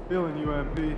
Feeling you, MP.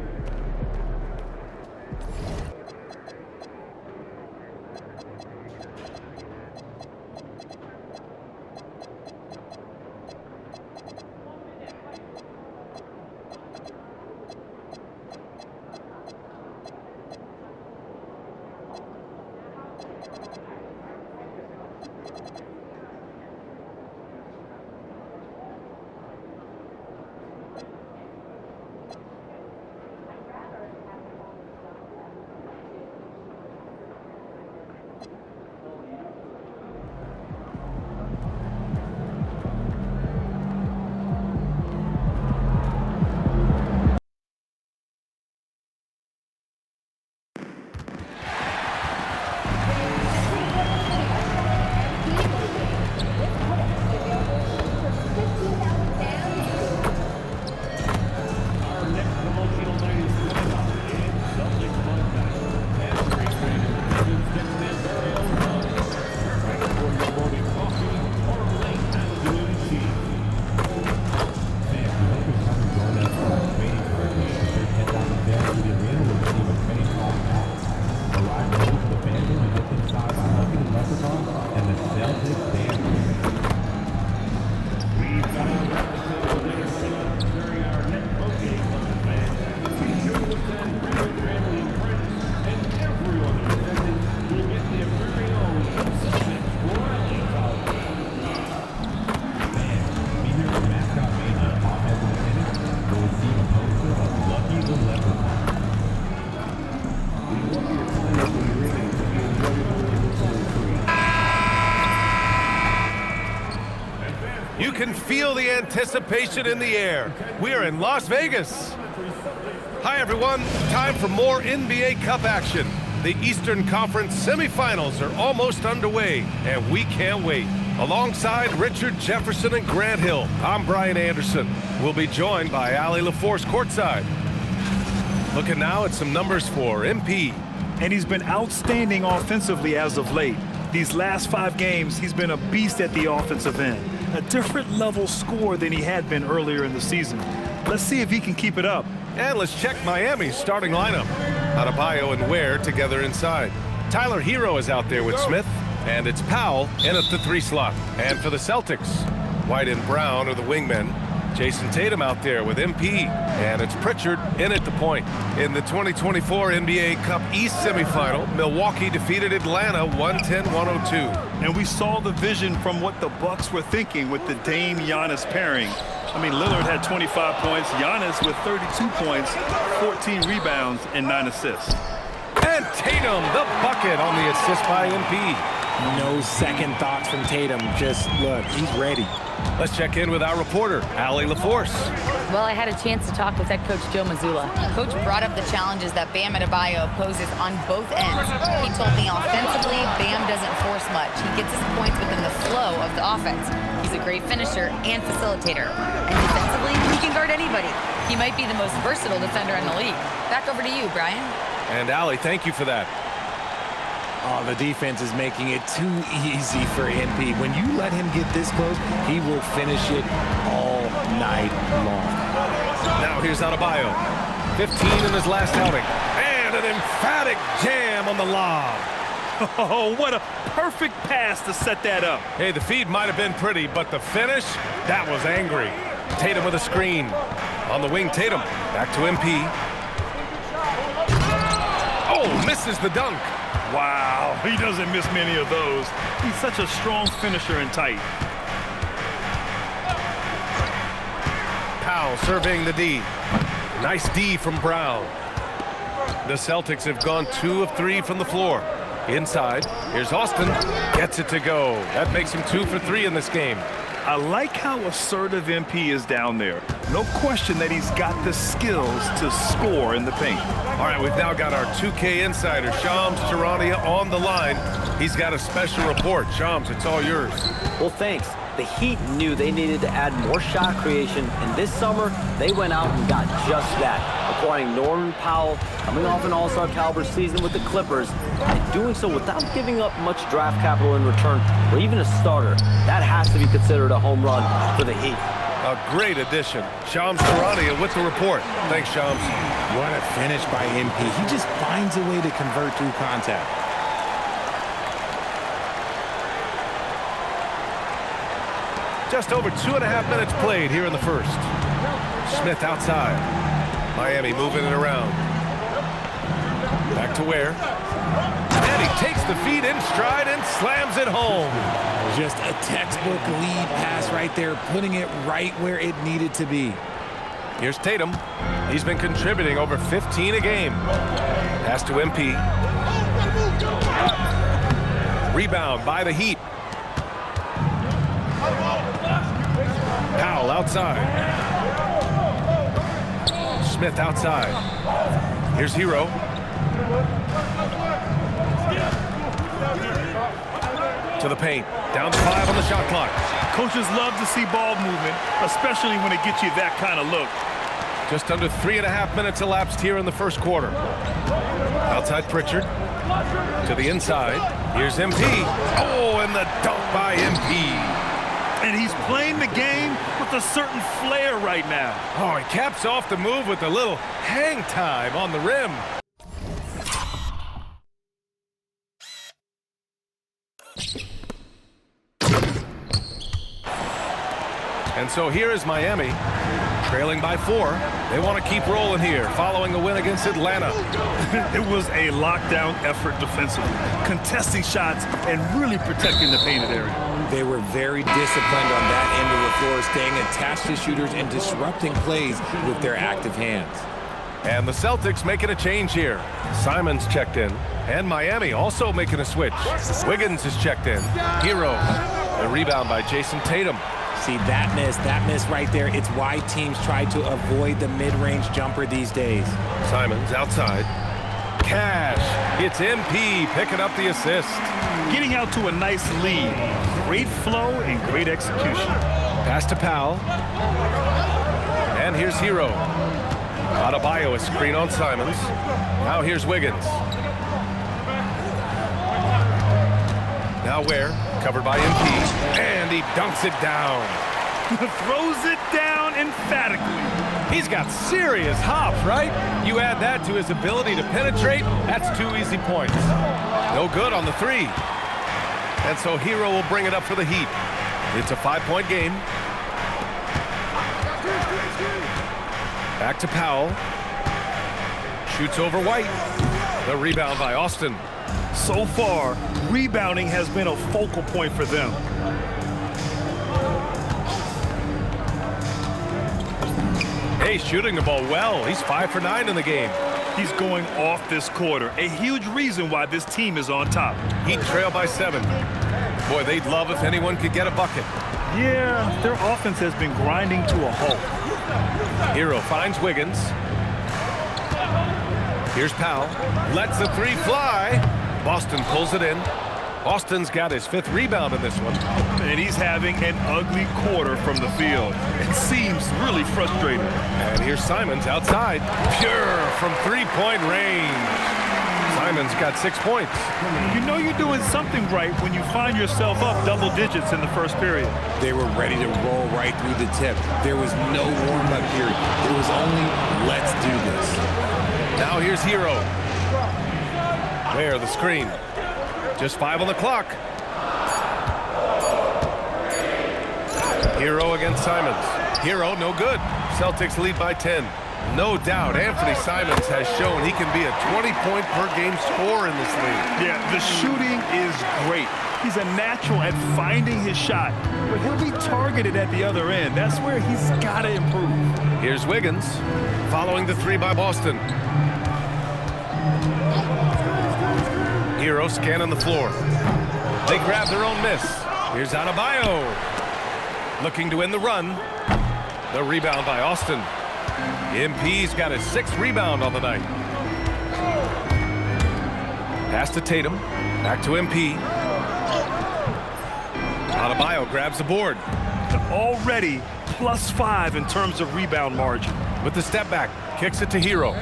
You can feel the anticipation in the air. We are in Las Vegas. Hi, everyone. Time for more NBA Cup action. The Eastern Conference semifinals are almost underway, and we can't wait. Alongside Richard Jefferson and Grant Hill, I'm Brian Anderson. We'll be joined by Allie LaForce courtside. Looking now at some numbers for MP. And he's been outstanding offensively as of late. These last 5 games, he's been a beast at the offensive end. A different level score than he had been earlier in the season. Let's see if he can keep it up. And let's check Miami's starting lineup. Adebayo and Ware together inside. Tyler Hero is out there with Smith, and it's Powell in at the 3 slot. And for the Celtics, White and Brown are the wingmen. Jason Tatum out there with MP, and it's Pritchard in at the point. In the 2024 NBA Cup East semifinal, Milwaukee defeated Atlanta 110-102. And we saw the vision from what the Bucks were thinking with the Dame-Giannis pairing. I mean, Lillard had 25 points, Giannis with 32 points, 14 rebounds, and 9 assists. And Tatum, the bucket on the assist by MP. No second thoughts from Tatum. Just look, he's ready. Let's check in with our reporter, Allie LaForce. Well, I had a chance to talk with head coach Joe Mazzulla. Coach brought up the challenges that Bam Adebayo poses on both ends. He told me offensively, Bam doesn't force much. He gets his points within the flow of the offense. He's a great finisher and facilitator. And defensively, he can guard anybody. He might be the most versatile defender in the league. Back over to you, Brian. And Allie, thank you for that. Oh, the defense is making it too easy for MP. When you let him get this close, he will finish it all night long. Now here's Adebayo. 15 in his last outing. And an emphatic jam on the lob. Oh, what a perfect pass to set that up. Hey, the feed might have been pretty, but the finish, that was angry. Tatum with a screen. On the wing, Tatum. Back to MP. Oh, misses the dunk. Wow, he doesn't miss many of those. He's such a strong finisher and tight. Powell surveying the D. Nice D from Brown. The Celtics have gone 2 of 3 from the floor. Inside, here's Austin. Gets it to go. That makes him 2 for 3 in this game. I like how assertive MP is down there. No question that he's got the skills to score in the paint. All right, we've now got our 2K insider, Shams Charania, on the line. He's got a special report. Shams, it's all yours. Well, thanks. The Heat knew they needed to add more shot creation, and this summer, they went out and got just that, acquiring Norman Powell, coming off an all-star caliber season with the Clippers, and doing so without giving up much draft capital in return, or even a starter. That has to be considered a home run for the Heat. A great addition. Shams Charania with the report. Thanks, Shams. What a finish by MP. He just finds a way to convert through contact. Just over 2.5 minutes played here in the first. Smith outside. Miami moving it around. Back to Ware. And he takes the feed in stride and slams it home. Just a textbook lead pass right there, putting it right where it needed to be. Here's Tatum. He's been contributing over 15 a game. Pass to MP. Rebound by the Heat. Powell outside. Smith outside. Here's Hero. To the paint. Down to 5 on the shot clock. Coaches love to see ball movement, especially when it gets you that kind of look. Just under 3.5 minutes elapsed here in the first quarter. Outside Pritchard. To the inside. Here's MP. Oh, and the dunk by MP. And he's playing the game with a certain flair right now. Oh, he caps off the move with a little hang time on the rim. And so here is Miami, trailing by 4. They want to keep rolling here, following the win against Atlanta. It was a lockdown effort defensively, contesting shots and really protecting the painted area. They were very disciplined on that end of the floor, staying attached to shooters and disrupting plays with their active hands. And the Celtics making a change here. Simons checked in, and Miami also making a switch. Wiggins is checked in. Hero. The rebound by Jason Tatum. See, that miss right there, it's why teams try to avoid the mid-range jumper these days. Simons outside. Cash. It's MP picking up the assist. Getting out to a nice lead. Great flow and great execution. Pass to Powell. And here's Hero. Adebayo a screen on Simons. Now here's Wiggins. Now Ware, covered by MP, and he dunks it down. Throws it down emphatically. He's got serious hops, right? You add that to his ability to penetrate, that's 2 easy points. No good on the 3. And so Hero will bring it up for the Heat. It's a 5-point game. Back to Powell. Shoots over White. The rebound by Austin. So far, rebounding has been a focal point for them. Hey, shooting the ball well. He's 5 for 9 in the game. He's going off this quarter. A huge reason why this team is on top. Heat trail by 7. Boy, they'd love if anyone could get a bucket. Yeah, their offense has been grinding to a halt. Hero finds Wiggins. Here's Powell. Lets the 3 fly. Boston pulls it in. Boston's got his 5th rebound in this one. And he's having an ugly quarter from the field. It seems really frustrating. And here's Simons outside. Pure from 3-point range. Simons got 6 points. You know you're doing something right when you find yourself up double digits in the first period. They were ready to roll right through the tip. There was no warm-up period. It was only, let's do this. Now here's Hero. There, the screen. Just 5 on the clock. Hero against Simons. Hero, no good. Celtics lead by 10. No doubt, Anthony Simons has shown he can be a 20-point-per-game scorer in this league. Yeah, the shooting is great. He's a natural at finding his shot, but he'll be targeted at the other end. That's where he's got to improve. Here's Wiggins, following the 3 by Boston. Hero scanning the floor. They grab their own miss. Here's Adebayo. Looking to win the run. The rebound by Austin. MP's got his 6th rebound on the night. Pass to Tatum. Back to MP. Adebayo grabs the board. Already +5 in terms of rebound margin. With the step back, kicks it to Hero.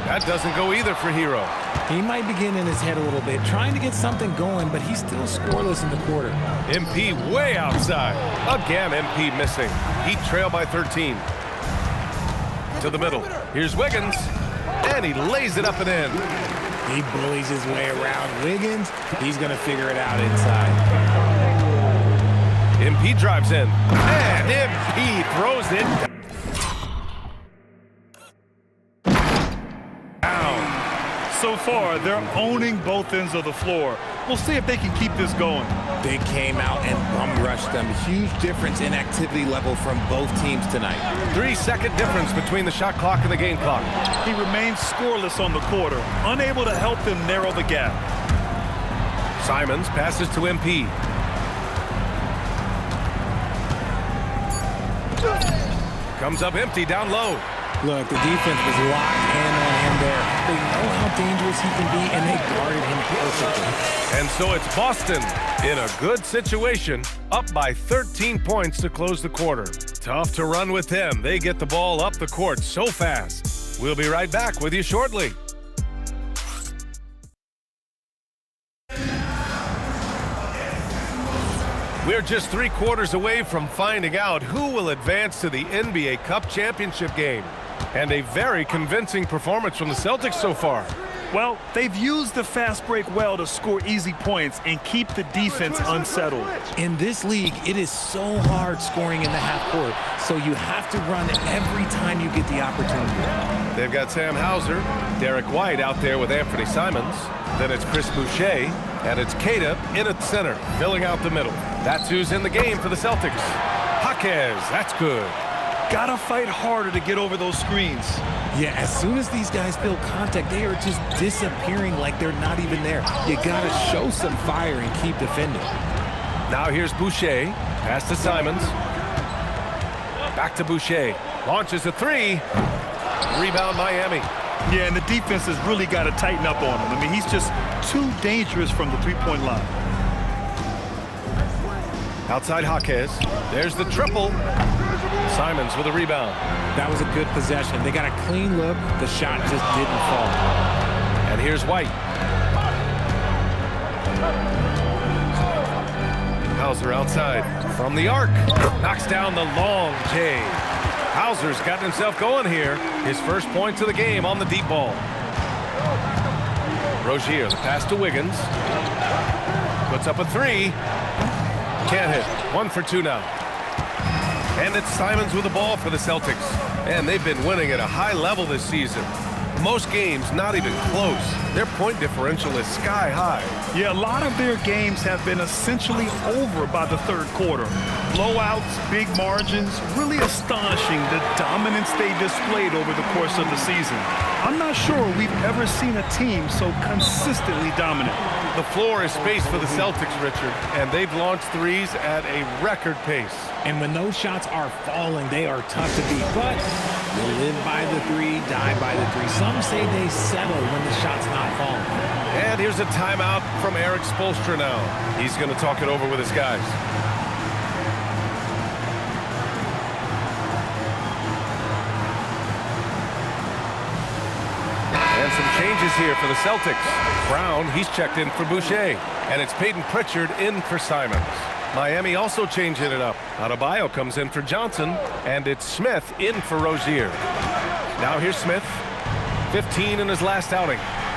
That doesn't go either for Hero. He might be getting in his head a little bit, trying to get something going, but he's still scoreless in the quarter. MP way outside. Again, MP missing. Heat trail by 13. To the middle. Here's Wiggins. And he lays it up and in. He bullies his way around. Wiggins, he's going to figure it out inside. MP drives in. And MP throws it down. So far, they're owning both ends of the floor. We'll see if they can keep this going. They came out and bum rushed them. Huge difference in activity level from both teams tonight. 3-second difference between the shot clock and the game clock. He remains scoreless on the quarter, unable to help them narrow the gap. Simons passes to MP. Comes up empty down low. Look, the defense was locked in on him there. They know how dangerous he can be, and they guarded him perfectly. And so it's Boston in a good situation, up by 13 points to close the quarter. Tough to run with them. They get the ball up the court so fast. We'll be right back with you shortly. We're just 3 quarters away from finding out who will advance to the NBA Cup Championship game. And a very convincing performance from the Celtics so far. Well, they've used the fast break well to score easy points and keep the defense unsettled. In this league, it is so hard scoring in the half court, so you have to run every time you get the opportunity. They've got Sam Hauser, Derek White out there with Anthony Simons. Then it's Chris Boucher, and it's Queta in at center, filling out the middle. That's who's in the game for the Celtics. Jaquez, that's good. Gotta fight harder to get over those screens. Yeah, as soon as these guys feel contact, they are just disappearing like they're not even there. You gotta show some fire and keep defending. Now here's Boucher, pass to Simons. Back to Boucher, launches a 3. Rebound Miami. Yeah, and the defense has really got to tighten up on him. I mean, he's just too dangerous from the three-point line. Outside Jaquez, there's the triple. Simons with a rebound. That was a good possession. They got a clean look. The shot just didn't fall. And here's White. Hauser outside from the arc. Knocks down the long J. Hauser's gotten himself going here. His first point to the game on the deep ball. Rozier, the pass to Wiggins. Puts up a 3. Can't hit. 1 for 2 now. And it's Simons with the ball for the Celtics. And they've been winning at a high level this season. Most games not even close. Their point differential is sky high. Yeah, a lot of their games have been essentially over by the third quarter. Blowouts, big margins, really astonishing the dominance they displayed over the course of the season. I'm not sure we've ever seen a team so consistently dominant. The floor is space for the Celtics, Richard, and they've launched threes at a record pace. And when those shots are falling, they are tough to beat. But they live by the 3, die by the 3. Some say they settle when the shot's not falling. And here's a timeout from Eric Spoelstra now. He's going to talk it over with his guys. And some changes here for the Celtics. Brown, he's checked in for Boucher. And it's Peyton Pritchard in for Simons. Miami also changing it up. Adebayo comes in for Johnson. And it's Smith in for Rozier. Now here's Smith. 15 in his last outing.